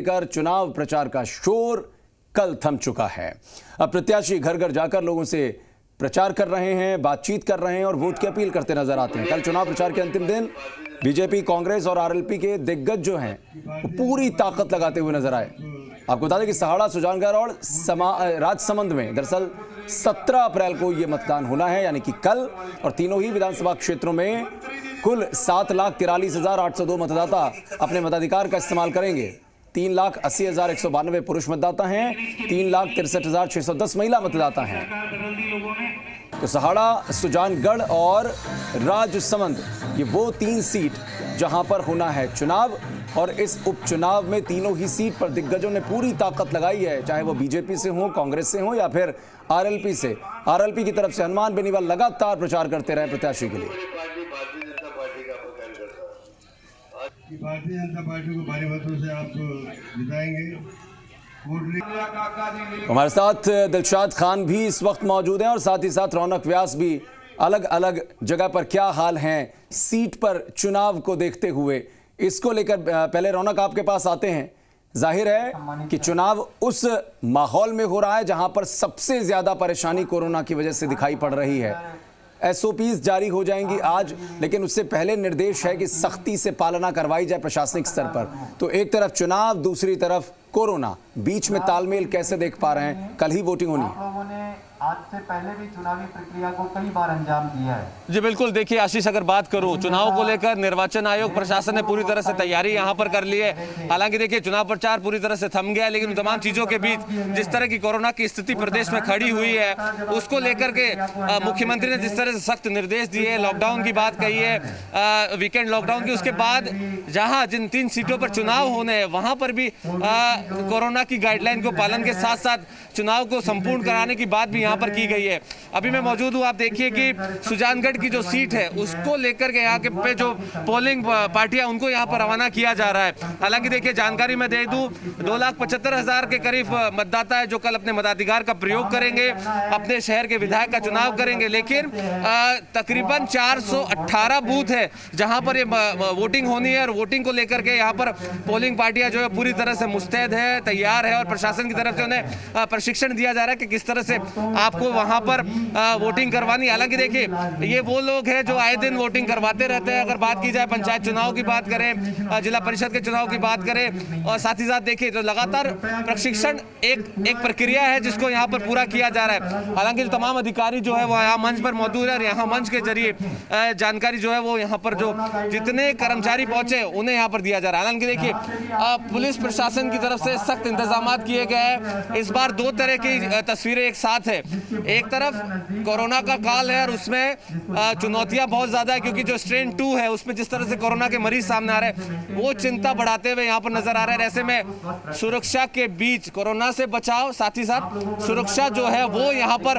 लेकर चुनाव प्रचार का शोर कल थम चुका है। अब प्रत्याशी घर घर जाकर लोगों से प्रचार कर रहे हैं, बातचीत कर रहे हैं और वोट की अपील करते नजर आते हैं। कल चुनाव प्रचार के अंतिम दिन बीजेपी, कांग्रेस और आरएलपी के दिग्गज जो हैं वो पूरी ताकत लगाते हुए नजर आए। आपको बता दें कि सहाड़ा, सुजानगढ़ और राजसमंद में दरअसल 17 अप्रैल को ये मतदान होना है, यानी कि कल। और तीनों ही विधानसभा क्षेत्रों में कुल 7,43,802 मतदाता अपने मताधिकार का इस्तेमाल करेंगे। 3,80,192 पुरुष मतदाता हैं, 3,63,610 महिला मतदाता हैं। तो सहाड़ा, सुजानगढ़ और राजसमंद ये वो 3 सीट जहां पर होना है चुनाव। और इस उपचुनाव में तीनों ही सीट पर दिग्गजों ने पूरी ताकत लगाई है, चाहे वो बीजेपी से हो, कांग्रेस से हो या फिर आरएलपी से। आरएलपी की तरफ से हनुमान बेनीवाल लगातार प्रचार करते रहे प्रत्याशी के लिए। भारतीय जनता पार्टी को भारी मतों से आप जिताएंगे। हमारे साथ दिलशाद खान भी इस वक्त मौजूद हैं और साथ ही साथ रौनक व्यास भी। अलग अलग जगह पर क्या हाल हैं सीट पर चुनाव को देखते हुए, इसको लेकर पहले रौनक आपके पास आते हैं। जाहिर है कि चुनाव उस माहौल में हो रहा है जहां पर सबसे ज्यादा परेशानी कोरोना की वजह से दिखाई पड़ रही है। एसओपीज जारी हो जाएंगी आज, लेकिन उससे पहले निर्देश है कि सख्ती से पालना करवाई जाए प्रशासनिक स्तर पर। तो एक तरफ चुनाव, दूसरी तरफ कोरोना, बीच में तालमेल कैसे देख पा रहे हैं? कल ही वोटिंग होनी है। आज से पहले भी चुनावी प्रक्रिया को कई बार अंजाम दिया है। जी बिल्कुल, देखिए आशीष, अगर बात करूं चुनाव को लेकर निर्वाचन आयोग, प्रशासन ने पूरी तरह से तैयारी यहां पर कर ली है। हालांकि देखिए चुनाव प्रचार पूरी तरह से थम गया है, लेकिन तमाम चीजों के बीच जिस तरह की कोरोना की स्थिति प्रदेश में खड़ी हुई है उसको लेकर के मुख्यमंत्री ने जिस तरह से सख्त निर्देश दिए, लॉकडाउन की बात कही है, वीकेंड लॉकडाउन की, उसके बाद जहां जिन 3 सीटों पर चुनाव होने हैं वहां पर भी कोरोना की गाइडलाइन को पालन के साथ साथ चुनाव को संपूर्ण कराने की बात भी यहाँ पर की गई है। अभी मैं मौजूद हूँ, आप देखिए कि सुजानगढ़ की जो सीट है उसको लेकर के यहाँ के पे जो पोलिंग पार्टियां उनको यहाँ पर रवाना किया जा रहा है। हालांकि देखिए जानकारी मैं दे दूं, 2,75,000 के करीब मतदाता है जो कल अपने मताधिकार का प्रयोग करेंगे, अपने शहर के विधायक का चुनाव करेंगे। लेकिन तकरीबन 418 बूथ है जहां पर ये वोटिंग होनी है और वोटिंग को लेकर के यहाँ पर पोलिंग पार्टियां जो है पूरी तरह से मुस्तैद है, तैयार है और प्रशासन की तरफ से उन्हें प्रशिक्षण दिया जा रहा है कि किस तरह से आपको वहां पर वोटिंग करवानी। हालांकि देखिए ये वो लोग हैं जो आए दिन वोटिंग करवाते रहते हैं। अगर बात की जाए पंचायत चुनाव की बात करें, जिला परिषद के चुनाव की बात करें, और साथ ही साथ देखिए तो लगातार प्रशिक्षण एक प्रक्रिया है जिसको यहाँ पर पूरा किया जा रहा है। हालांकि जो तमाम अधिकारी जो है वो यहाँ मंच पर मौजूद है और यहाँ मंच के जरिए जानकारी जो है वो यहाँ पर जो जितने कर्मचारी पहुंचे उन्हें यहाँ पर दिया जा रहा है। हालांकि देखिए पुलिस प्रशासन की तरफ से सख्त इंतजाम किए गए हैं। इस बार 2 तरह की तस्वीरें एक साथ है। एक तरफ कोरोना का काल है और उसमें चुनौतियां बहुत ज्यादा है, क्योंकि जो स्ट्रेन 2 है उसमें जिस तरह से कोरोना के मरीज सामने आ रहे हैं वो चिंता बढ़ाते हुए यहाँ पर नजर आ रहे हैं। ऐसे में सुरक्षा के बीच कोरोना से बचाव, साथ ही साथ सुरक्षा जो है वो यहाँ पर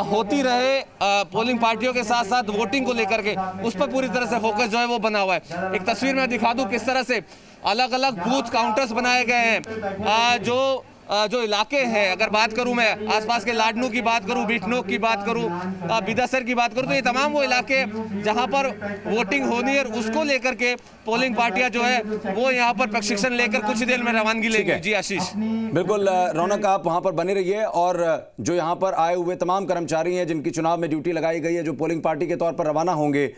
होती रहे पोलिंग पार्टियों के साथ साथ वोटिंग को लेकर के, उस पर पूरी तरह से फोकस जो है वो बना हुआ है। एक तस्वीर में दिखा दूं किस तरह से अलग अलग बूथ काउंटर्स बनाए गए हैं। जो इलाके हैं, अगर बात करूं मैं आसपास के लाडनू की बात करूं, बिठनोक की बात करूं, बिदासर की बात करूं, तो ये तमाम वो इलाके जहां पर वोटिंग होनी है उसको लेकर के पोलिंग पार्टियां जो है वो यहां पर प्रशिक्षण लेकर कुछ देर में रवानगी लेंगे। जी आशीष। बिल्कुल रौनक, आप वहां पर बने रहिए। और जो यहाँ पर आए हुए तमाम कर्मचारी हैं जिनकी चुनाव में ड्यूटी लगाई गई है, जो पोलिंग पार्टी के तौर पर रवाना होंगे,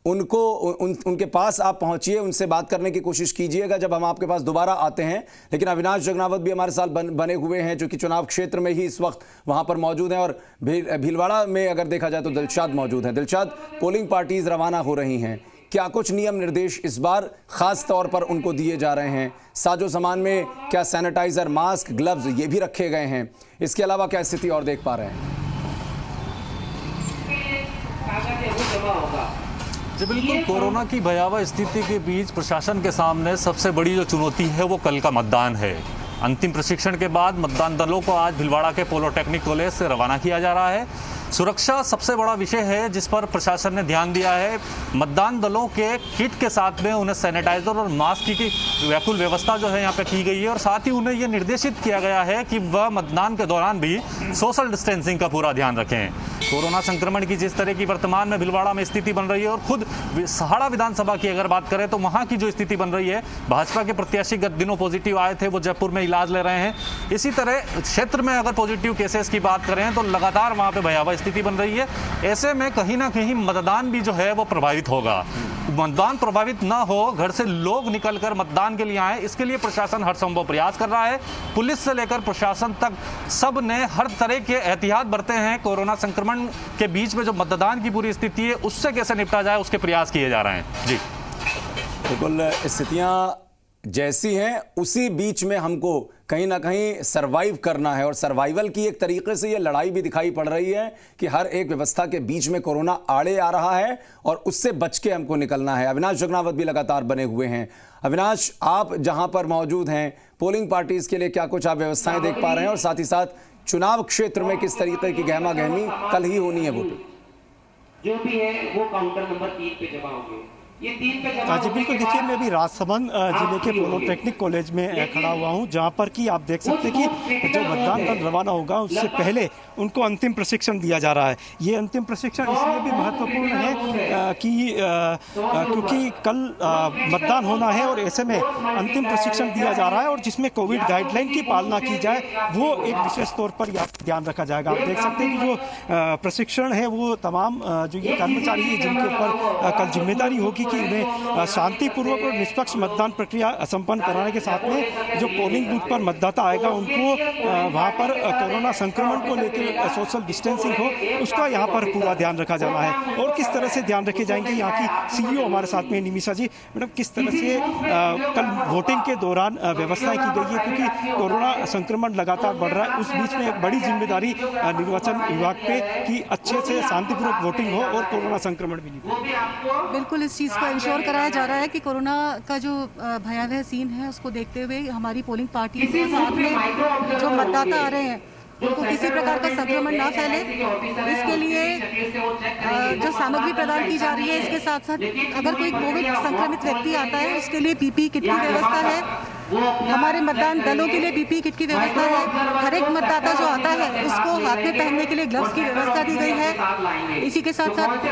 उनके पास आप पहुंचिए, उनसे बात करने की कोशिश कीजिएगा जब हम आपके पास दोबारा आते हैं। लेकिन अविनाश जगनावत भी हमारे साथ बने हुए हैं जो कि चुनाव क्षेत्र में ही इस वक्त वहां पर मौजूद हैं। और भीलवाड़ा में अगर देखा जाए तो दिलशाद मौजूद हैं। दिलशाद, पोलिंग पार्टीज रवाना हो रही हैं, क्या कुछ नियम निर्देश इस बार खास तौर पर उनको दिए जा रहे हैं? साजो सामान में क्या सैनिटाइजर, मास्क, ग्लव्स ये भी रखे गए हैं? इसके अलावा क्या स्थिति और देख पा रहे हैं? जी बिल्कुल, कोरोना की भयावह स्थिति के बीच प्रशासन के सामने सबसे बड़ी जो चुनौती है वो कल का मतदान है। अंतिम प्रशिक्षण के बाद मतदान दलों को आज भीलवाड़ा के पोलोटेक्निक कॉलेज से रवाना किया जा रहा है। सुरक्षा सबसे बड़ा विषय है जिस पर प्रशासन ने ध्यान दिया है। मतदान दलों के किट के साथ में उन्हें सैनिटाइजर और मास्क की व्याकुल व्यवस्था जो है यहाँ पे की गई है और साथ ही उन्हें ये निर्देशित किया गया है कि वह मतदान के दौरान भी सोशल डिस्टेंसिंग का पूरा ध्यान रखें। कोरोना संक्रमण की जिस तरह की वर्तमान में भीलवाड़ा में स्थिति बन रही है और खुद सहाड़ा विधानसभा की अगर बात करें तो वहाँ की जो स्थिति बन रही है, भाजपा के प्रत्याशी गत दिनों पॉजिटिव आए थे, वो जयपुर में इलाज ले रहे हैं। इसी तरह क्षेत्र में अगर पॉजिटिव केसेस की बात करें तो लगातार वहाँ पे भयावह स्थिति बन रही है। ऐसे में कहीं ना कहीं मतदान भी जो है वो प्रभावित होगा। मतदान प्रभावित ना हो, घर से लोग निकलकर मतदान के लिए आए, इसके लिए प्रशासन हर संभव प्रयास कर रहा है। पुलिस से लेकर प्रशासन तक सब ने हर तरह के एहतियात बरते हैं। कोरोना संक्रमण के बीच में जो मतदान की पूरी स्थिति है उससे कैसे निपटा जाए उसके प्रयास किए जा रहे हैं। जी बिल्कुल, स्थितियां जैसी हैं उसी बीच में हमको कहीं ना कहीं सरवाइव करना है और सर्वाइवल की एक तरीके से ये लड़ाई भी दिखाई पड़ रही है कि हर एक व्यवस्था के बीच में कोरोना आड़े आ रहा है और उससे बच के हमको निकलना है। अविनाश जगनावत भी लगातार बने हुए हैं। अविनाश, आप जहां पर मौजूद हैं, पोलिंग पार्टीज के लिए क्या कुछ आप व्यवस्थाएं देख पा रहे हैं और साथ ही साथ चुनाव क्षेत्र में किस तरीके की गहमा गहमी कल ही होनी है वोटिंग? जो भी है वो काउंटर नंबर 3 पे जमा होंगे। जी बिल्कुल, देखिए मैं भी राजसमंद जिले के पॉलिटेक्निक कॉलेज में खड़ा हुआ हूं, जहां पर कि आप देख सकते हैं कि जो मतदान दल रवाना होगा उससे पहले उनको अंतिम प्रशिक्षण दिया जा रहा है। ये अंतिम प्रशिक्षण इसलिए भी महत्वपूर्ण है कि क्योंकि कल मतदान होना है और ऐसे में अंतिम प्रशिक्षण दिया जा रहा है और जिसमें कोविड गाइडलाइन की पालना की जाए वो एक विशेष तौर पर ध्यान रखा जाएगा। आप देख सकते हैं कि जो प्रशिक्षण है वो तमाम जो ये कर्मचारी है जिनके ऊपर कल जिम्मेदारी होगी कि उन्हें शांतिपूर्वक और निष्पक्ष मतदान प्रक्रिया संपन्न कराने के साथ में जो पोलिंग बूथ पर मतदाता आएगा उनको वहां पर कोरोना संक्रमण को लेकर सोशल डिस्टेंसिंग हो उसका यहाँ पर पूरा ध्यान रखा जाना है। और किस तरह से ध्यान रखे जाएंगे, यहाँ की सीईओ हमारे साथ में निमिषा जी। मैडम, किस तरह से कल वोटिंग के दौरान व्यवस्थाएं की गई है, क्योंकि कोरोना संक्रमण लगातार बढ़ रहा है, उस बीच में एक बड़ी जिम्मेदारी निर्वाचन विभाग पे कि अच्छे से शांतिपूर्वक वोटिंग हो और कोरोना संक्रमण भी नहीं हो। बिल्कुल, इस चीज़ को इंश्योर कराया जा रहा है कि कोरोना का जो भयावह सीन है उसको देखते हुए हमारी पोलिंग पार्टी के साथ में जो मतदाता आ रहे हैं उनको किसी प्रकार का संक्रमण ना फैले, इसके लिए जो सामग्री प्रदान की जा रही है, इसके साथ साथ अगर कोई कोविड संक्रमित व्यक्ति आता है उसके लिए पीपीई किट की व्यवस्था है। हमारे मतदान दलों के लिए पीपीई किट की व्यवस्था है। हर एक मतदाता जो आता है उसको हाथ में पहनने के लिए ग्लव्स की व्यवस्था दी गई है। इसी के साथ साथ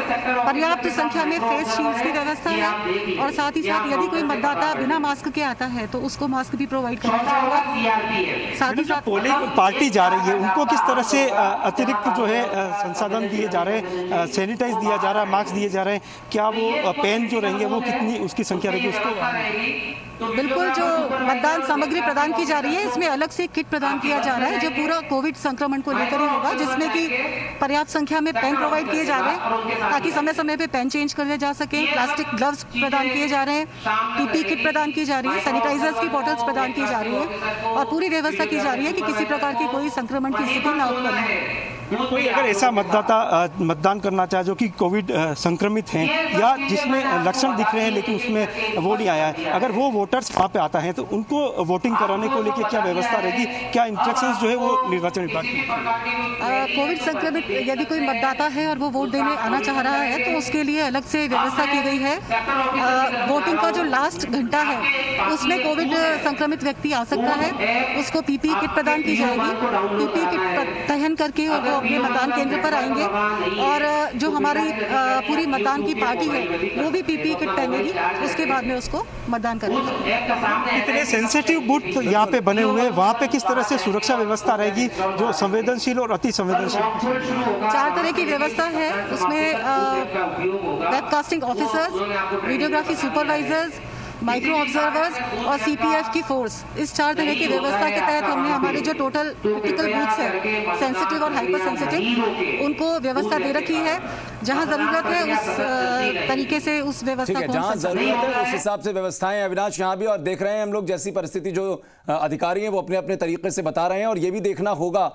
पर्याप्त संख्या में फेस शील्ड्स की व्यवस्था है और साथ ही साथ यदि कोई मतदाता बिना मास्क के आता है तो उसको मास्क भी प्रोवाइड कराया जाएगा। साथ ही साथ पोलिंग पार्टी जा रही है उनको किस तरह से अतिरिक्त जो है संसाधन दिए जा रहे हैं, सैनिटाइज दिया जा रहा है, मास्क दिए जा रहे हैं, क्या वो पेन जो रहेंगे वो कितनी उसकी संख्या रहेगी उसको? बिल्कुल, जो मतदान सामग्री प्रदान की जा रही है इसमें अलग से किट प्रदान किया जा रहा है जो पूरा कोविड संक्रमण को लेकर ही होगा, जिसमें कि पर्याप्त संख्या में पेन प्रोवाइड किए जा रहे हैं ताकि समय समय पे पेन चेंज करे जा सके। प्लास्टिक ग्लव्स प्रदान किए जा रहे हैं, पीपीई किट प्रदान की जा रही है, सैनिटाइजर्स की बॉटल्स प्रदान की जा रही है और पूरी व्यवस्था की जा रही है कि किसी प्रकार की कोई संक्रमण की स्थिति न उत्पन्न हो। कोई अगर ऐसा मतदाता मतदान करना चाहे जो कि कोविड संक्रमित हैं या जिसमें लक्षण दिख रहे हैं लेकिन उसमें वो नहीं आया है, अगर वो वोटर्स वहाँ पे आता है तो उनको वोटिंग कराने को लेकर क्या व्यवस्था रहेगी, क्या इंस्ट्रक्शंस जो है वो निर्वाचन विभाग की? कोविड संक्रमित यदि कोई मतदाता है और वो वोट देने आना चाह रहा है तो उसके लिए अलग से व्यवस्था की गई है। वोटिंग का जो लास्ट घंटा है उसमें कोविड संक्रमित व्यक्ति आ सकता है, उसको पीपीई किट प्रदान की जाएगी। पीपीई किट पहन करके और वो अपने मतदान केंद्र पर आएंगे और जो हमारी पूरी मतदान की पार्टी है वो भी पीपीई किट पहनेगी, उसके बाद में उसको मतदान करेगी। इतने सेंसिटिव बूथ यहाँ पे बने हुए हैं, वहाँ पे किस तरह से सुरक्षा व्यवस्था रहेगी जो संवेदनशील और अति संवेदनशील? 4 तरह की व्यवस्था है उसमें webcasting officers, videography supervisors, micro observers और सीपीएफ की फोर्स, इस 4 तरह की व्यवस्था के तहत हमने हमारे जो टोटल क्रिटिकल बूथ्स है सेंसिटिव और हाइपर सेंसिटिव उनको व्यवस्था दे रखी है। जहां जरूरत है उस तरीके से उस व्यवस्था को जहां जरूरत है उस हिसाब से व्यवस्थाएं। अविनाश, यहाँ भी और देख रहे हैं हम लोग जैसी परिस्थिति जो अधिकारी हैं वो अपने अपने तरीके से बता रहे हैं और ये भी देखना होगा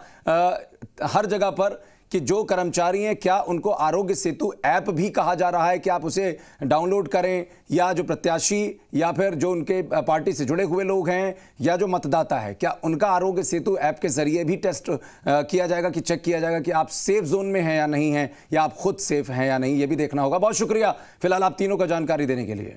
हर जगह पर कि जो कर्मचारी हैं क्या उनको आरोग्य सेतु ऐप भी कहा जा रहा है कि आप उसे डाउनलोड करें, या जो प्रत्याशी या फिर जो उनके पार्टी से जुड़े हुए लोग हैं या जो मतदाता है क्या उनका आरोग्य सेतु ऐप के जरिए भी टेस्ट किया जाएगा, कि चेक किया जाएगा कि आप सेफ जोन में हैं या नहीं हैं, या आप खुद सेफ हैं या नहीं, ये भी देखना होगा। बहुत शुक्रिया फिलहाल आप तीनों को जानकारी देने के लिए।